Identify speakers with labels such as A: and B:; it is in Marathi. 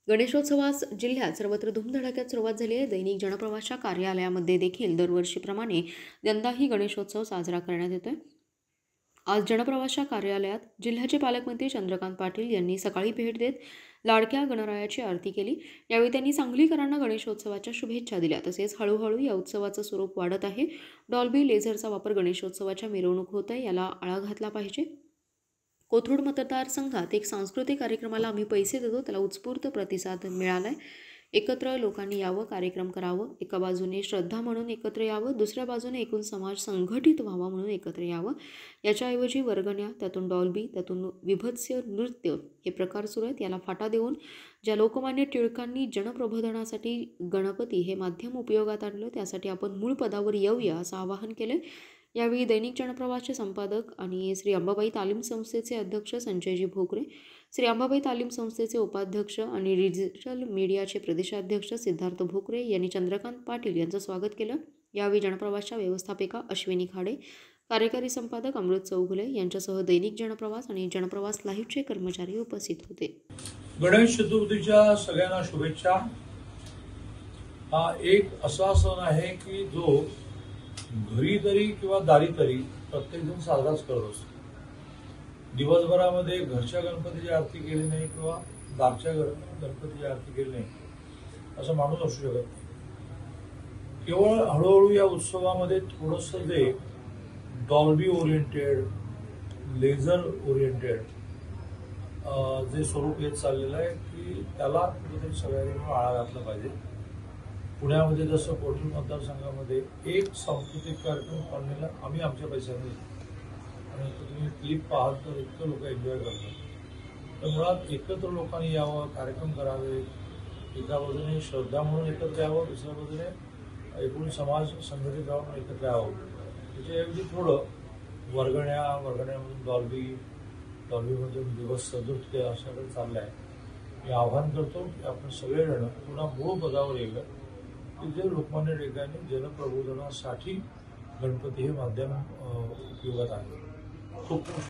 A: गणेशोत्सवास जिल्ह्यात सर्वत्र धूमधडाक्यात सुरुवात झाली आहे। दैनिक जनप्रवासच्या कार्यालयामध्ये देखील दरवर्षीप्रमाणे यंदाही गणेशोत्सव साजरा करण्यात येतोय। आज जनप्रवासच्या कार्यालयात जिल्ह्याचे पालकमंत्री चंद्रकांत पाटील यांनी सकाळी भेट देत लाडक्या गणरायाची आरती केली। यावेळी त्यांनी सांगलीकरांना गणेशोत्सवाच्या शुभेच्छा दिल्या। तसेच हळूहळू या उत्सवाचं स्वरूप वाढत आहे। डॉल्बी लेझरचा वापर गणेशोत्सवाच्या मिरवणूक होत आहे, याला आळा घातला पाहिजे। कोथरूड मतदारसंघात एक सांस्कृतिक कार्यक्रमाला आम्ही पैसे देतो, त्याला उत्स्फूर्त प्रतिसाद मिळालाय। एकत्र लोकांनी यावं, कार्यक्रम करावं। एका बाजूने श्रद्धा म्हणून एकत्र यावं, दुसऱ्या बाजूने एकूण समाज संघटित व्हावा म्हणून एकत्र यावं। याच्याऐवजी वर्गण्या, त्यातून डॉल्बी, त्यातून विभत्स्य नृत्य हे प्रकार सुरू आहेत, याला फाटा देऊन ज्या लोकमान्य टिळकांनी जनप्रबोधनासाठी गणपती हे माध्यम उपयोगात आणलं, त्यासाठी आपण मूळ पदावर येऊया असं आवाहन केलं। यावेळी दैनिक जनप्रवासचे संपादक आणि श्री अंबाबाई तालीम संस्थेचे अध्यक्ष संजयजी भोकरे, श्री अंबाबाई तालीम संस्थेचे उपाध्यक्ष आणि डिजिटल मीडियाचे प्रदेशाध्यक्ष सिद्धार्थ भोकरे यांनी चंद्रकांत पाटील यांचं स्वागत केलं। यावेळी जनप्रवासच्या व्यवस्थापिका अश्विनी खाडे, कार्यकारी संपादक अमृत चौगुले यांच्यासह दैनिक जनप्रवास आणि जनप्रवास लाईव्हचे कर्मचारी उपस्थित होते।
B: गणेश चतुर्थीच्या सगळ्यांना शुभेच्छा। हा एक असा सण आहे की जो घरी तरी किंवा दारी तरी प्रत्येक जण साजराच करत असतो। दिवसभरामध्ये घरच्या गणपतीची आरती केली नाही किंवा दारच्या गणपतीची आरती केली नाही असं माणूस असू शकत नाही। केवळ हळूहळू या उत्सवामध्ये थोडंसं J Dolby oriented, laser oriented जे स्वरूप येत चाललेलं आहे की त्याला कुठेतरी सगळ्यांनी आळा घातला पाहिजे। पुण्यामध्ये जसं कोथरूड मतदारसंघामध्ये एक सांस्कृतिक कार्यक्रम करण्याला आम्ही आमच्या पैशाने आणि तुम्ही क्लिप पाहाल तर इतकं लोक एन्जॉय करतात। तर मुळात एकत्र लोकांनी यावं, कार्यक्रम करावे। एका बाजूने श्रद्धा म्हणून एकत्र यावं, दुसऱ्या बाजूने एकूण समाज संघटित राहून एकत्र यावं। त्याच्याऐवजी थोडं वर्गण्यामधून डॉल्बीमधून दिवस नृत्य अशाकडे चाललं आहे। मी आवाहन करतो की आपण सगळेजण पुन्हा मूळ पदावर येऊया की जे लोकमान्य टिळकांनी जनप्रबोधनासाठी गणपती हे माध्यम उपयोगात आहे। खूप